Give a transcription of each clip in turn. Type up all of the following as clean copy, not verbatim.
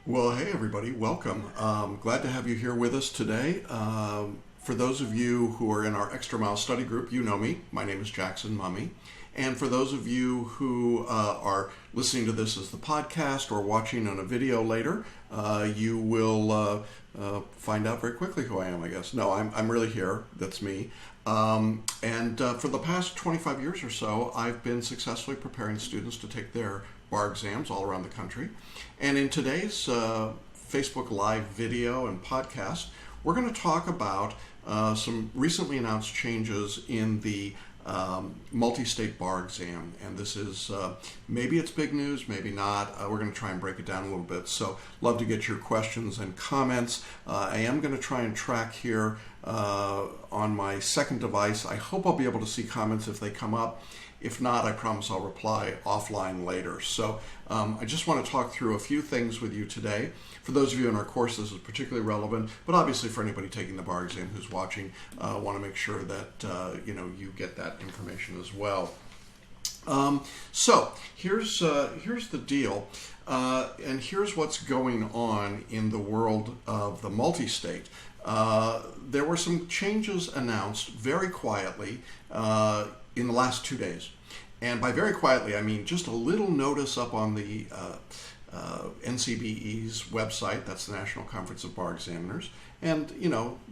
Well, hey everybody, welcome. Glad to have you here with us today. For those of you who are in our Extra Mile study group, you know me. My name is Jackson Mumey. And for those of you who are listening to this as the podcast or watching on a video later, you will find out very quickly who I am, I guess. No, I'm really here. That's me. And for the past 25 years or so, I've been successfully preparing students to take their bar exams all around the country. And in today's Facebook Live video and podcast, we're going to talk about some recently announced changes in the multi-state bar exam. And this is, maybe it's big news, maybe not. We're going to try and break it down a little bit. So love to get your questions and comments. I am going to try and track here on my second device. I hope I'll be able to see comments if they come up. If not, I promise I'll reply offline later. So I just want to talk through a few things with you today. For those of you in our course, this is particularly relevant, but obviously for anybody taking the bar exam who's watching, I want to make sure that you get that information as well. So here's the deal, and here's what's going on in the world of the multi-state. There were some changes announced very quietly in the last 2 days. And by very quietly, I mean just a little notice up on the NCBE's website. That's the National Conference of Bar Examiners. And,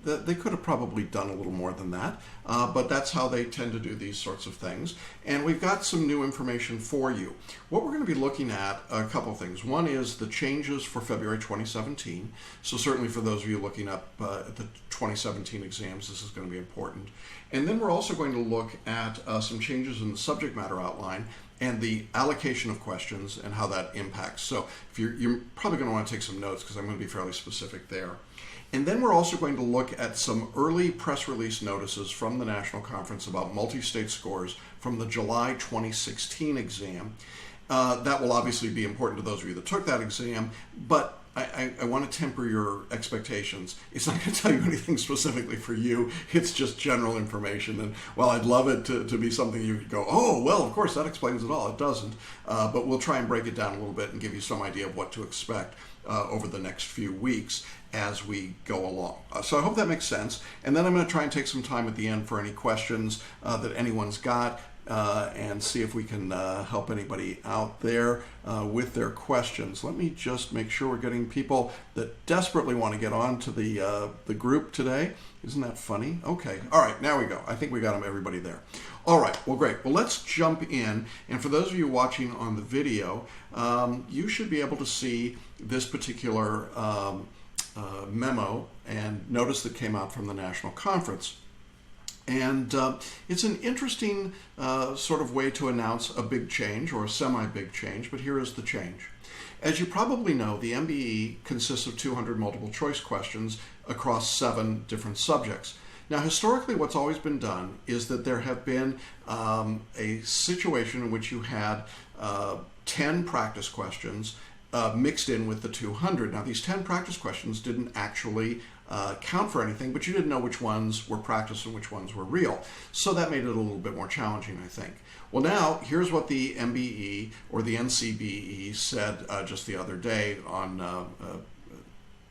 they could have probably done a little more than that, but that's how they tend to do these sorts of things. And we've got some new information for you. What we're going to be looking at, a couple of things. One is the changes for February 2017. So certainly for those of you looking up at the 2017 exams, this is going to be important. And then we're also going to look at some changes in the subject matter outline and the allocation of questions and how that impacts. So if you're probably going to want to take some notes because I'm going to be fairly specific there. And then we're also going to look at some early press release notices from the National Conference about multi-state scores from the July 2016 exam. That will obviously be important to those of you that took that exam, but I want to temper your expectations. It's not going to tell you anything specifically for you. It's just general information. And while I'd love it to be something you could go, oh, well, of course, that explains it all. It doesn't. But we'll try and break it down a little bit and give you some idea of what to expect over the next few weeks as we go along. So I hope that makes sense. And then I'm going to try and take some time at the end for any questions that anyone's got. And see if we can help anybody out there with their questions. Let me just make sure we're getting people that desperately want to get on to the group today. Isn't that funny? Okay. All right. Now we go. I think we got everybody there. All right. Well, great. Well, let's jump in. And for those of you watching on the video, you should be able to see this particular memo and notice that came out from the National Conference. And it's an interesting sort of way to announce a big change or a semi-big change, but here is the change. As you probably know, the MBE consists of 200 multiple choice questions across 7 different subjects. Now, historically, what's always been done is that there have been a situation in which you had 10 practice questions mixed in with the 200. Now, these 10 practice questions didn't actually count for anything, but you didn't know which ones were practice and which ones were real. So that made it a little bit more challenging, I think. Well, now, here's what the MBE or the NCBE said just the other day on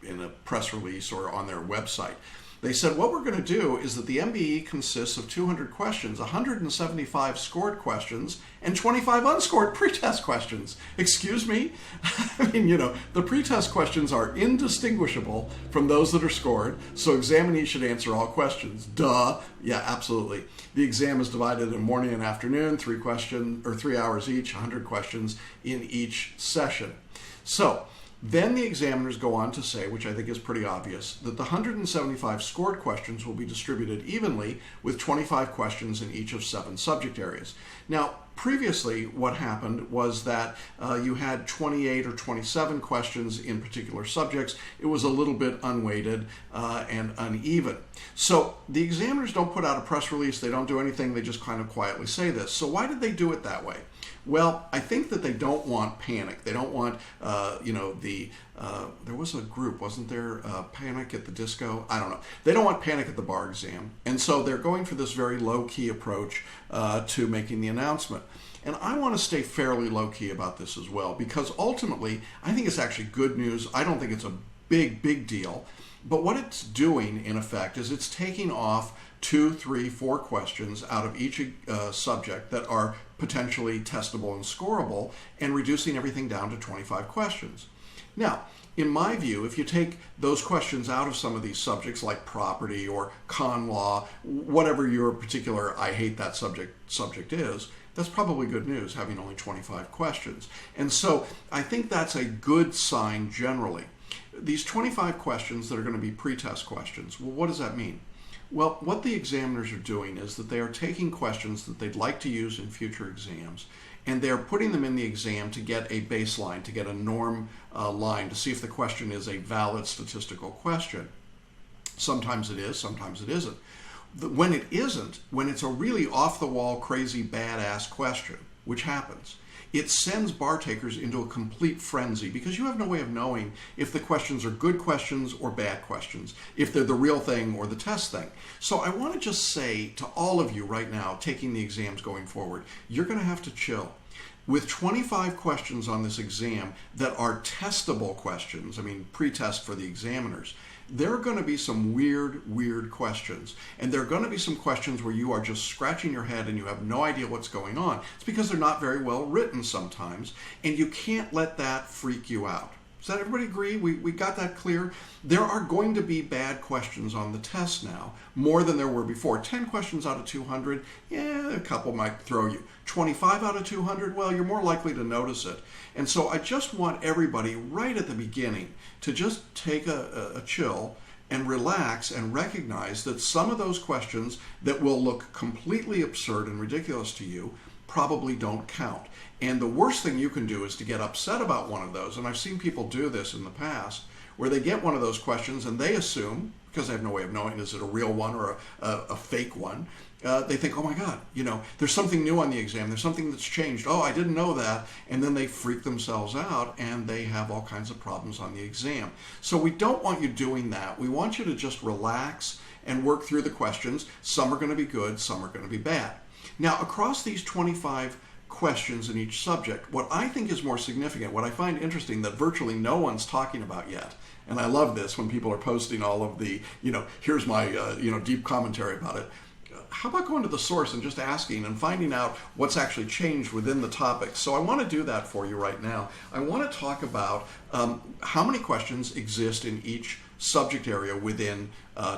in a press release or on their website. They said, what we're going to do is that the MBE consists of 200 questions, 175 scored questions, and 25 unscored pretest questions. Excuse me? I mean, the pretest questions are indistinguishable from those that are scored, so examinees should answer all questions. Duh. Yeah, absolutely. The exam is divided in morning and afternoon, 3 hours each, 100 questions in each session. So, then the examiners go on to say, which I think is pretty obvious, that the 175 scored questions will be distributed evenly with 25 questions in each of 7 subject areas. Now, previously what happened was that you had 28 or 27 questions in particular subjects. It was a little bit unweighted and uneven. So the examiners don't put out a press release, they don't do anything, they just kind of quietly say this. So why did they do it that way? Well, I think that they don't want panic. They don't want, there was a group, wasn't there, Panic at the Disco? I don't know. They don't want panic at the bar exam. And so they're going for this very low-key approach to making the announcement. And I want to stay fairly low-key about this as well, because ultimately, I think it's actually good news. I don't think it's a big deal. But what it's doing, in effect, is it's taking off 2, 3, 4 questions out of each subject that are potentially testable and scorable, and reducing everything down to 25 questions. Now, in my view, if you take those questions out of some of these subjects like property or con law, whatever your particular I hate that subject is, that's probably good news, having only 25 questions. And so I think that's a good sign generally. These 25 questions that are going to be pretest questions, well, what does that mean? Well, what the examiners are doing is that they are taking questions that they'd like to use in future exams, and they're putting them in the exam to get a baseline, to get a norm line, to see if the question is a valid statistical question. Sometimes it is, sometimes it isn't. When it isn't, when it's a really off-the-wall, crazy, badass question, which happens, it sends bar takers into a complete frenzy because you have no way of knowing if the questions are good questions or bad questions, if they're the real thing or the test thing. So I want to just say to all of you right now taking the exams going forward, you're going to have to chill. With 25 questions on this exam that are testable questions, I mean pre-test for the examiners, there are going to be some weird questions. And there are going to be some questions where you are just scratching your head and you have no idea what's going on. It's because they're not very well written sometimes, and you can't let that freak you out. Does that everybody agree? We got that clear? There are going to be bad questions on the test now, more than there were before. 10 questions out of 200, yeah, a couple might throw you. 25 out of 200, well, you're more likely to notice it. And so I just want everybody right at the beginning to just take a chill and relax and recognize that some of those questions that will look completely absurd and ridiculous to you probably don't count. And the worst thing you can do is to get upset about one of those. And I've seen people do this in the past, where they get one of those questions and they assume, because they have no way of knowing is it a real one or a fake one, they think, oh my God, there's something new on the exam, there's something that's changed, oh, I didn't know that, and then they freak themselves out and they have all kinds of problems on the exam. So we don't want you doing that. We want you to just relax and work through the questions. Some are going to be good, some are going to be bad. Now, across these 25 questions in each subject, what I think is more significant, what I find interesting that virtually no one's talking about yet, and I love this when people are posting all of the, here's my, deep commentary about it. How about going to the source and just asking and finding out what's actually changed within the topic? So I want to do that for you right now. I want to talk about how many questions exist in each subject area within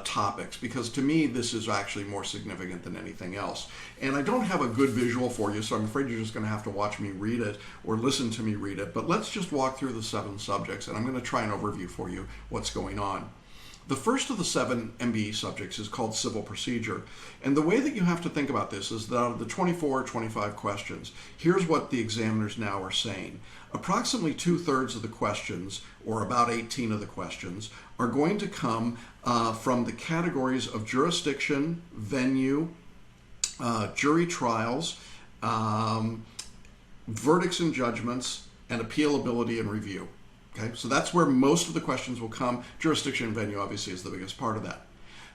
topics, because to me this is actually more significant than anything else. And I don't have a good visual for you, so I'm afraid you're just going to have to watch me read it or listen to me read it. But let's just walk through the 7 subjects, and I'm going to try an overview for you what's going on. The first of the 7 MBE subjects is called civil procedure. And the way that you have to think about this is that out of the 24 or 25 questions, here's what the examiners now are saying. Approximately 2/3 of the questions, or about 18 of the questions, are going to come from the categories of jurisdiction, venue, jury trials, verdicts and judgments, and appealability and review. Okay, so that's where most of the questions will come. Jurisdiction and venue obviously is the biggest part of that.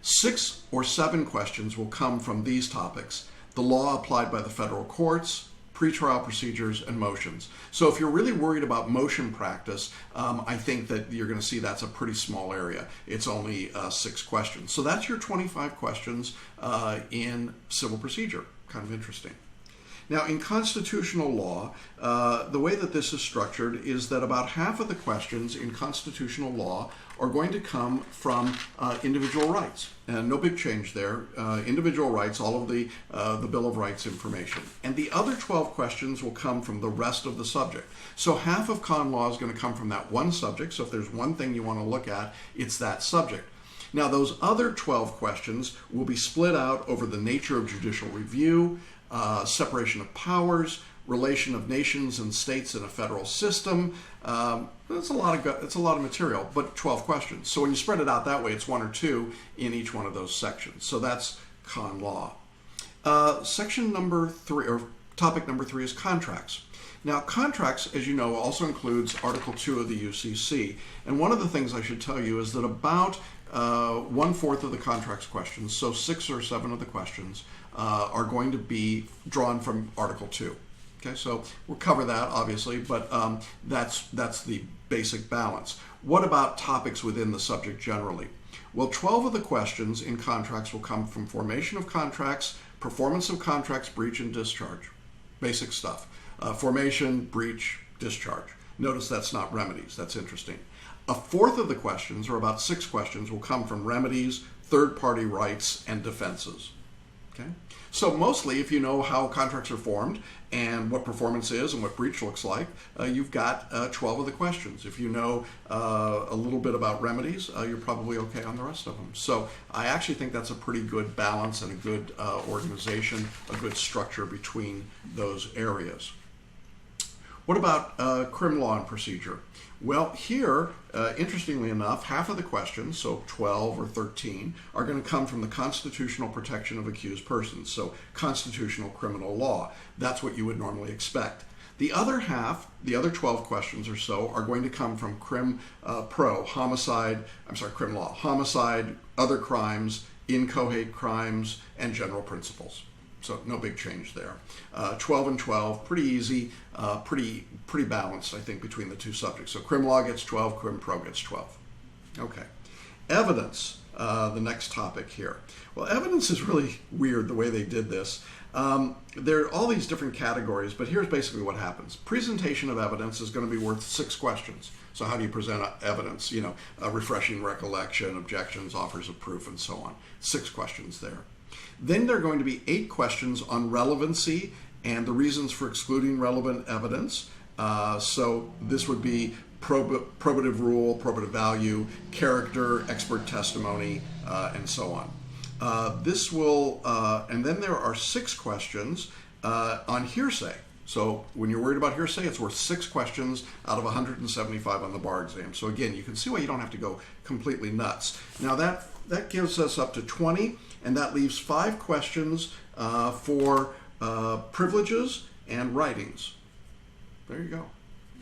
6 or 7 questions will come from these topics: the law applied by the federal courts, pretrial procedures, and motions. So if you're really worried about motion practice, I think that you're going to see that's a pretty small area. It's only 6 questions. So that's your 25 questions in civil procedure. Kind of interesting. Now, in constitutional law, the way that this is structured is that about half of the questions in constitutional law are going to come from individual rights. And no big change there. Individual rights, all of the Bill of Rights information. And the other 12 questions will come from the rest of the subject. So half of con law is going to come from that one subject. So if there's one thing you want to look at, it's that subject. Now, those other 12 questions will be split out over the nature of judicial review, separation of powers, relation of nations and states in a federal system. It's a lot of material, but 12 questions. So when you spread it out that way, it's 1 or 2 in each one of those sections. So that's con law. Section number 3, or topic number 3, is contracts. Now, contracts, as you know, also includes Article 2 of the UCC. And one of the things I should tell you is that about 1/4 of the contracts questions, so 6 or 7 of the questions, are going to be drawn from Article 2. Okay, so we'll cover that obviously, but that's the basic balance. What about topics within the subject generally? Well, 12 of the questions in contracts will come from formation of contracts, performance of contracts, breach, and discharge. Basic stuff. Formation, breach, discharge. Notice that's not remedies. That's interesting. A fourth of the questions, or about 6 questions, will come from remedies, third-party rights, and defenses. Okay? So mostly, if you know how contracts are formed and what performance is and what breach looks like, you've got 12 of the questions. If you know a little bit about remedies, you're probably okay on the rest of them. So I actually think that's a pretty good balance and a good organization, a good structure between those areas. What about crim law and procedure? Well, here, interestingly enough, half of the questions, so 12 or 13, are going to come from the constitutional protection of accused persons, so constitutional criminal law. That's what you would normally expect. The other half, the other 12 questions or so, are going to come from crim law, homicide, other crimes, inchoate crimes, and general principles. So no big change there. 12 and 12, pretty easy, pretty balanced, I think, between the two subjects. So crim law gets 12, crim pro gets 12. Okay. Evidence, the next topic here. Well, evidence is really weird the way they did this. There are all these different categories, but here's basically what happens. Presentation of evidence is going to be worth 6 questions. So how do you present evidence? You know, refreshing recollection, objections, offers of proof, and so on. 6 questions there. Then there are going to be 8 questions on relevancy and the reasons for excluding relevant evidence. So this would be probative rule, probative value, character, expert testimony, and so on. And then there are 6 questions on hearsay. So when you're worried about hearsay, it's worth 6 questions out of 175 on the bar exam. So again, you can see why you don't have to go completely nuts. Now that gives us up to 20, and that leaves 5 questions for privileges and writings. There you go.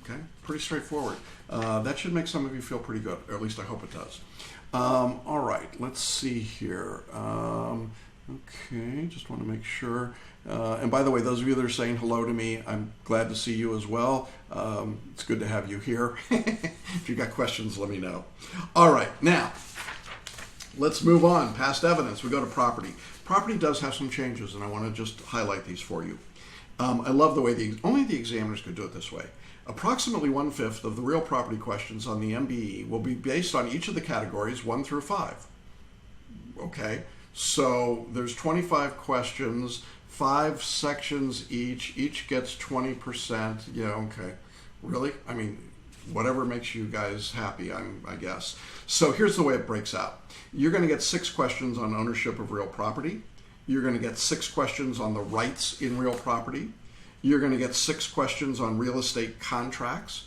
Okay, pretty straightforward. That should make some of you feel pretty good, or at least I hope it does. All right, let's see here. Okay, just want to make sure. And by the way, those of you that are saying hello to me, I'm glad to see you as well. It's good to have you here. If you got questions, let me know. All right, now, let's move on past evidence. We go to property. Property does have some changes, and I want to just highlight these for you. I love the way only the examiners could do it this way. Approximately 1/5 of the real property questions on the MBE will be based on each of the categories 1 through 5. Okay, so there's 25 questions, 5 sections each gets 20%. Yeah, okay. Really? I mean, whatever makes you guys happy, I guess. So here's the way it breaks out. You're going to get 6 questions on ownership of real property. You're going to get 6 questions on the rights in real property. You're going to get 6 questions on real estate contracts.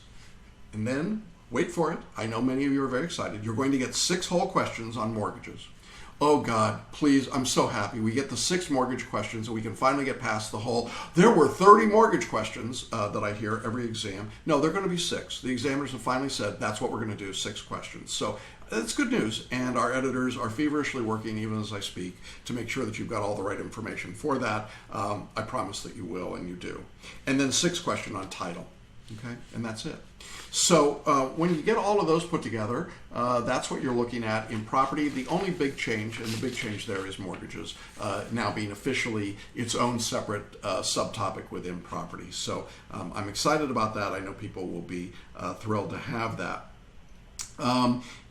And then, wait for it, I know many of you are very excited, you're going to get 6 whole questions on mortgages. Oh God, please, I'm so happy. We get the 6 mortgage questions and we can finally get past the whole, there were 30 mortgage questions that I hear every exam. No, they're going to be 6. The examiners have finally said that's what we're going to do, 6 questions. So that's good news, and our editors are feverishly working, even as I speak, to make sure that you've got all the right information for that. I promise that you will, and you do. And then 6 question on title, okay? And that's it. So when you get all of those put together, that's what you're looking at in property. The only big change, and the big change there is mortgages, now being officially its own separate subtopic within property. So I'm excited about that. I know people will be thrilled to have that.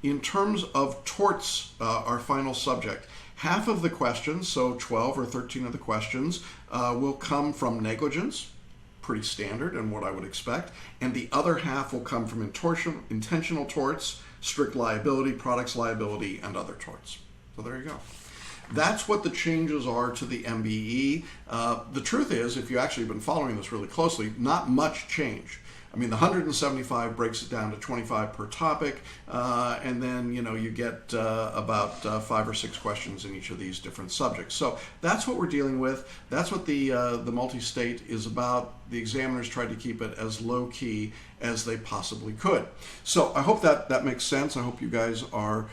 In terms of torts, our final subject, half of the questions, so 12 or 13 of the questions, will come from negligence, pretty standard and what I would expect, and the other half will come from intentional torts, strict liability, products liability, and other torts. So there you go. That's what the changes are to the MBE. The truth is, if you actually have been following this really closely, not much change. I mean, the 175 breaks it down to 25 per topic, and then you get about 5 or 6 questions in each of these different subjects. So that's what we're dealing with. That's what the multi-state is about. The examiners tried to keep it as low key as they possibly could. So I hope that makes sense. I hope you guys are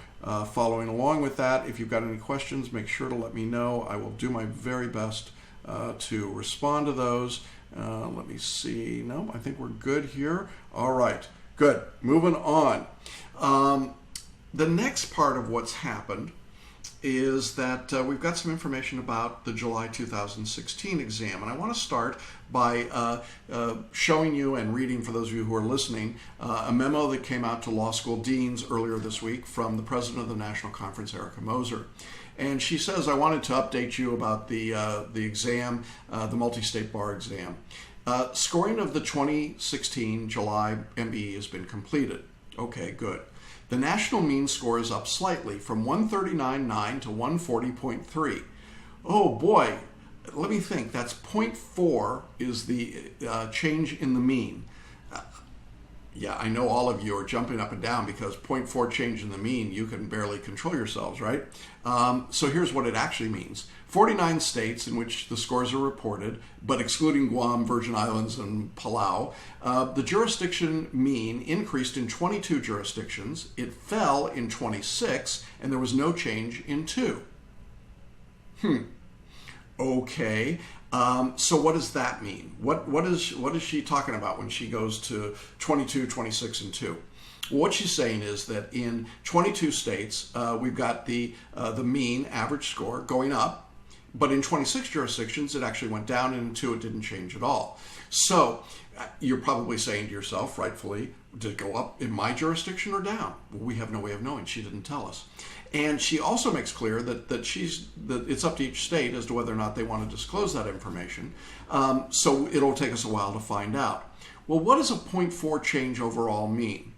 following along with that. If you've got any questions, make sure to let me know. I will do my very best to respond to those. Let me see. No, I think we're good here. All right, good. Moving on. The next part of what's happened is that we've got some information about the July 2016 exam. And I want to start by showing you and reading, for those of you who are listening, a memo that came out to law school deans earlier this week from the president of the National Conference, Erica Moser. And she says, I wanted to update you about the exam, the multi-state bar exam. Scoring of the 2016 July MBE has been completed. Okay, good. The national mean score is up slightly from 139.9 to 140.3. Oh boy, let me think. That's 0.4 is the change in the mean. Yeah, I know all of you are jumping up and down because 0.4 change in the mean, you can barely control yourselves, right? So here's what it actually means. 49 states in which the scores are reported, but excluding Guam, Virgin Islands, and Palau, the jurisdiction mean increased in 22 jurisdictions, it fell in 26, and there was no change in 2. Okay. So what does that mean? What is she talking about when she goes to 22, 26, and 2? Well, what she's saying is that in 22 states, we've got the mean average score going up, but in 26 jurisdictions, it actually went down, and in 2, it didn't change at all. So you're probably saying to yourself, rightfully, did it go up in my jurisdiction or down? Well, we have no way of knowing. She didn't tell us. And she also makes clear that it's up to each state as to whether or not they want to disclose that information. So it'll take us a while to find out. Well, what does a 0.4 change overall mean?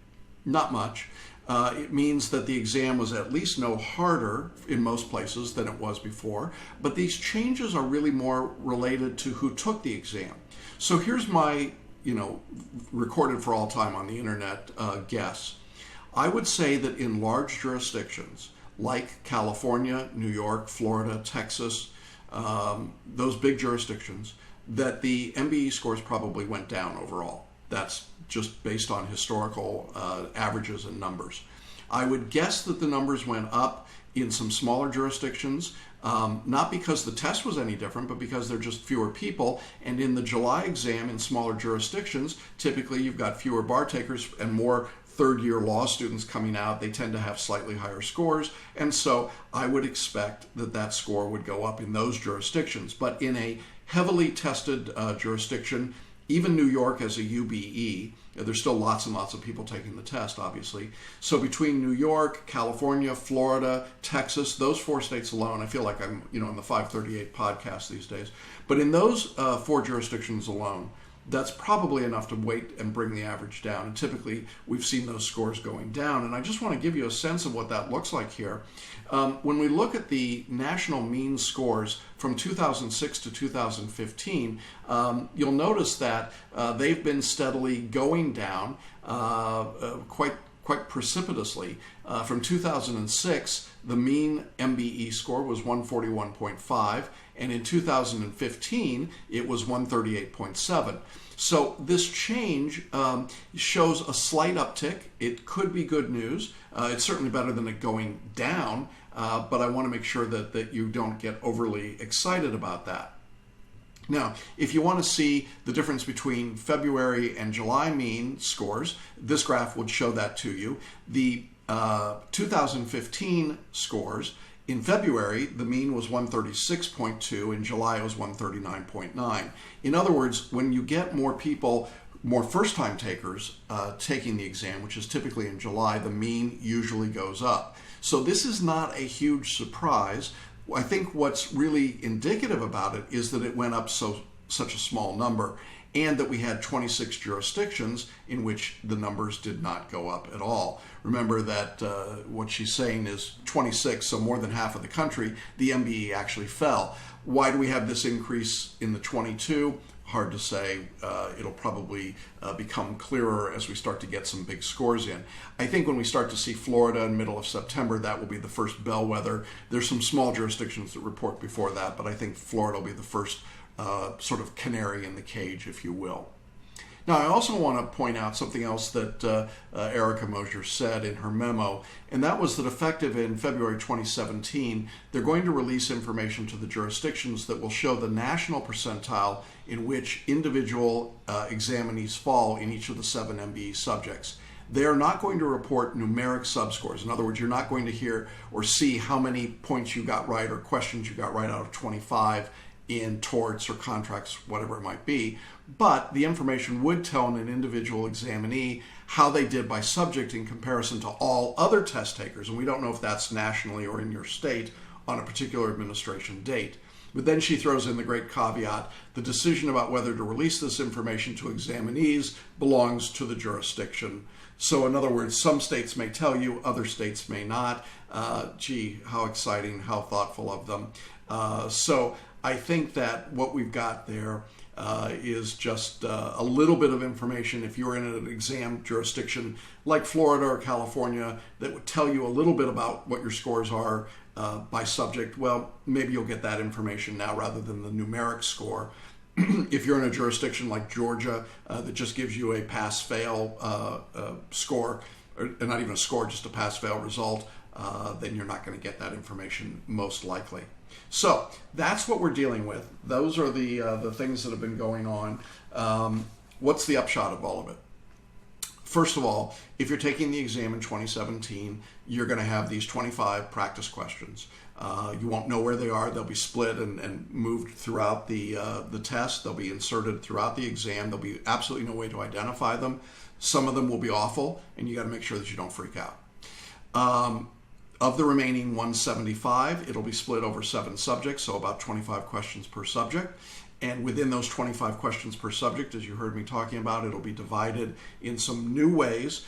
Not much. It means that the exam was at least no harder in most places than it was before, but these changes are really more related to who took the exam. So here's my, recorded for all time on the internet guess. I would say that in large jurisdictions like California, New York, Florida, Texas, those big jurisdictions, that the MBE scores probably went down overall. That's just based on historical averages and numbers. I would guess that the numbers went up in some smaller jurisdictions, not because the test was any different, but because there are just fewer people. And in the July exam in smaller jurisdictions, typically you've got fewer bar takers and more third-year law students coming out. They tend to have slightly higher scores. And so I would expect that that score would go up in those jurisdictions. But in a heavily tested jurisdiction, even New York as a UBE, there's still lots and lots of people taking the test, obviously. So between New York, California, Florida, Texas, those 4 states alone, I feel like I'm, in the 538 podcast these days. But in those 4 jurisdictions alone, that's probably enough to weight and bring the average down. And typically, we've seen those scores going down. And I just want to give you a sense of what that looks like here. When we look at the national mean scores from 2006 to 2015, you'll notice that they've been steadily going down quite precipitously. From 2006, the mean MBE score was 141.5, and in 2015, it was 138.7. So this change shows a slight uptick. It could be good news. It's certainly better than it going down, but I want to make sure that you don't get overly excited about that. Now, if you want to see the difference between February and July mean scores, this graph would show that to you. The 2015 scores, in February, the mean was 136.2. In July, it was 139.9. In other words, when you get more people, more first-time takers taking the exam, which is typically in July, the mean usually goes up. So this is not a huge surprise. I think what's really indicative about it is that it went up such a small number, and that we had 26 jurisdictions in which the numbers did not go up at all. Remember that what she's saying is 26, so more than half of the country, the MBE actually fell. Why do we have this increase in the 22? Hard to say. It'll probably become clearer as we start to get some big scores in. I think when we start to see Florida in middle of September, that will be the first bellwether. There's some small jurisdictions that report before that, but I think Florida will be the first sort of canary in the cage, if you will. Now, I also want to point out something else that Erica Mosier said in her memo, and that was that effective in February 2017, they're going to release information to the jurisdictions that will show the national percentile in which individual examinees fall in each of the 7 MBE subjects. They are not going to report numeric subscores. In other words, you're not going to hear or see how many points you got right or questions you got right out of 25 in torts or contracts, whatever it might be. But the information would tell an individual examinee how they did by subject in comparison to all other test takers. And we don't know if that's nationally or in your state on a particular administration date. But then she throws in the great caveat: the decision about whether to release this information to examinees belongs to the jurisdiction. So in other words, some states may tell you, other states may not. Gee, how exciting, how thoughtful of them. So I think that what we've got there is just a little bit of information. If you're in an exam jurisdiction like Florida or California that would tell you a little bit about what your scores are by subject, well, maybe you'll get that information now rather than the numeric score. If you're in a jurisdiction like Georgia that just gives you a pass-fail score, or not even a score, just a pass-fail result, then you're not going to get that information most likely. So that's what we're dealing with. Those are the things that have been going on. What's the upshot of all of it? First of all, if you're taking the exam in 2017, you're going to have these 25 practice questions. You won't know where they are. They'll be split and moved throughout the test. They'll be inserted throughout the exam. There'll be absolutely no way to identify them. Some of them will be awful, and you got to make sure that you don't freak out. Of the remaining 175, it'll be split over 7 subjects, so about 25 questions per subject. And within those 25 questions per subject, as you heard me talking about, it'll be divided in some new ways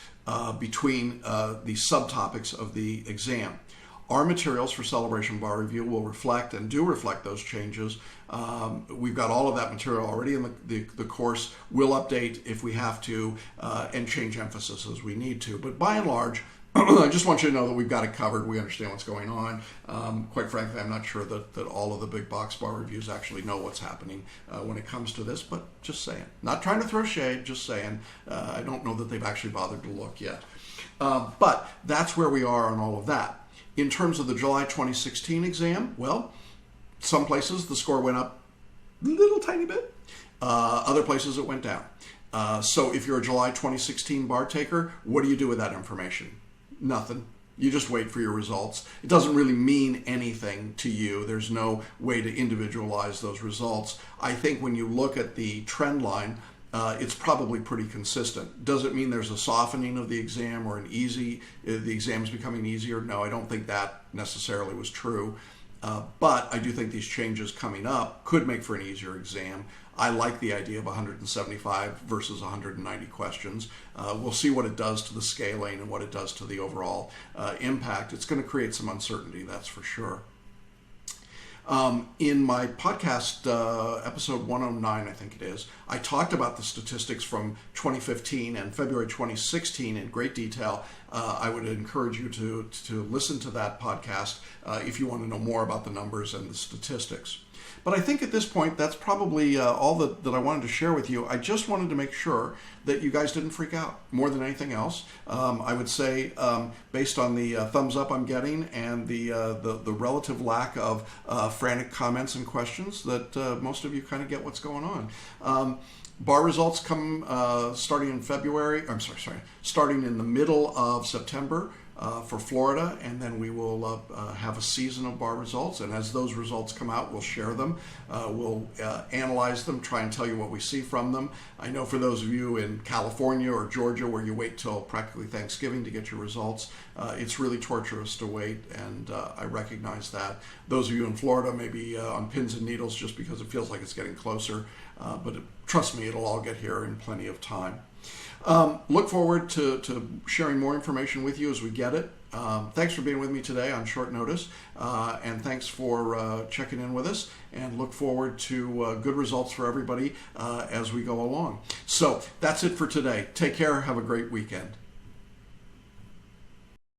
between the subtopics of the exam. Our materials for Celebration Bar Review will reflect and do reflect those changes. We've got all of that material already in the course. We'll update if we have to and change emphasis as we need to. But by and large, I just want you to know that we've got it covered. We understand what's going on. Quite frankly, I'm not sure that all of the big box bar reviews actually know what's happening when it comes to this, but just saying. Not trying to throw shade, just saying. I don't know that they've actually bothered to look yet. But that's where we are on all of that. In terms of the July 2016 exam, well, some places the score went up a little tiny bit. Other places it went down. So if you're a July 2016 bar taker, what do you do with that information? Nothing. You just wait for your results. It doesn't really mean anything to you. There's no way to individualize those results. I think when you look at the trend line, it's probably pretty consistent. Does it mean there's a softening of the exam or the exam is becoming easier? No, I don't think that necessarily was true. But I do think these changes coming up could make for an easier exam. I like the idea of 175 versus 190 questions. We'll see what it does to the scaling and what it does to the overall impact. It's going to create some uncertainty, that's for sure. In my podcast, episode 109, I think it is, I talked about the statistics from 2015 and February 2016 in great detail. I would encourage you to listen to that podcast if you want to know more about the numbers and the statistics. But I think at this point, that's probably all that I wanted to share with you. I just wanted to make sure that you guys didn't freak out more than anything else. I would say, based on the thumbs up I'm getting and the relative lack of frantic comments and questions, that most of you kind of get what's going on. Bar results come starting in February. Starting in the middle of September. For Florida, and then we will have a season of bar results, and as those results come out, we'll share them. We'll analyze them, try and tell you what we see from them. I know for those of you in California or Georgia where you wait till practically Thanksgiving to get your results, it's really torturous to wait, and I recognize that. Those of you in Florida may be on pins and needles just because it feels like it's getting closer, but trust me, it'll all get here in plenty of time. Look forward to sharing more information with you as we get it. Thanks for being with me today on short notice, and thanks for checking in with us, and look forward to good results for everybody as we go along. So that's it for today. Take care. Have a great weekend.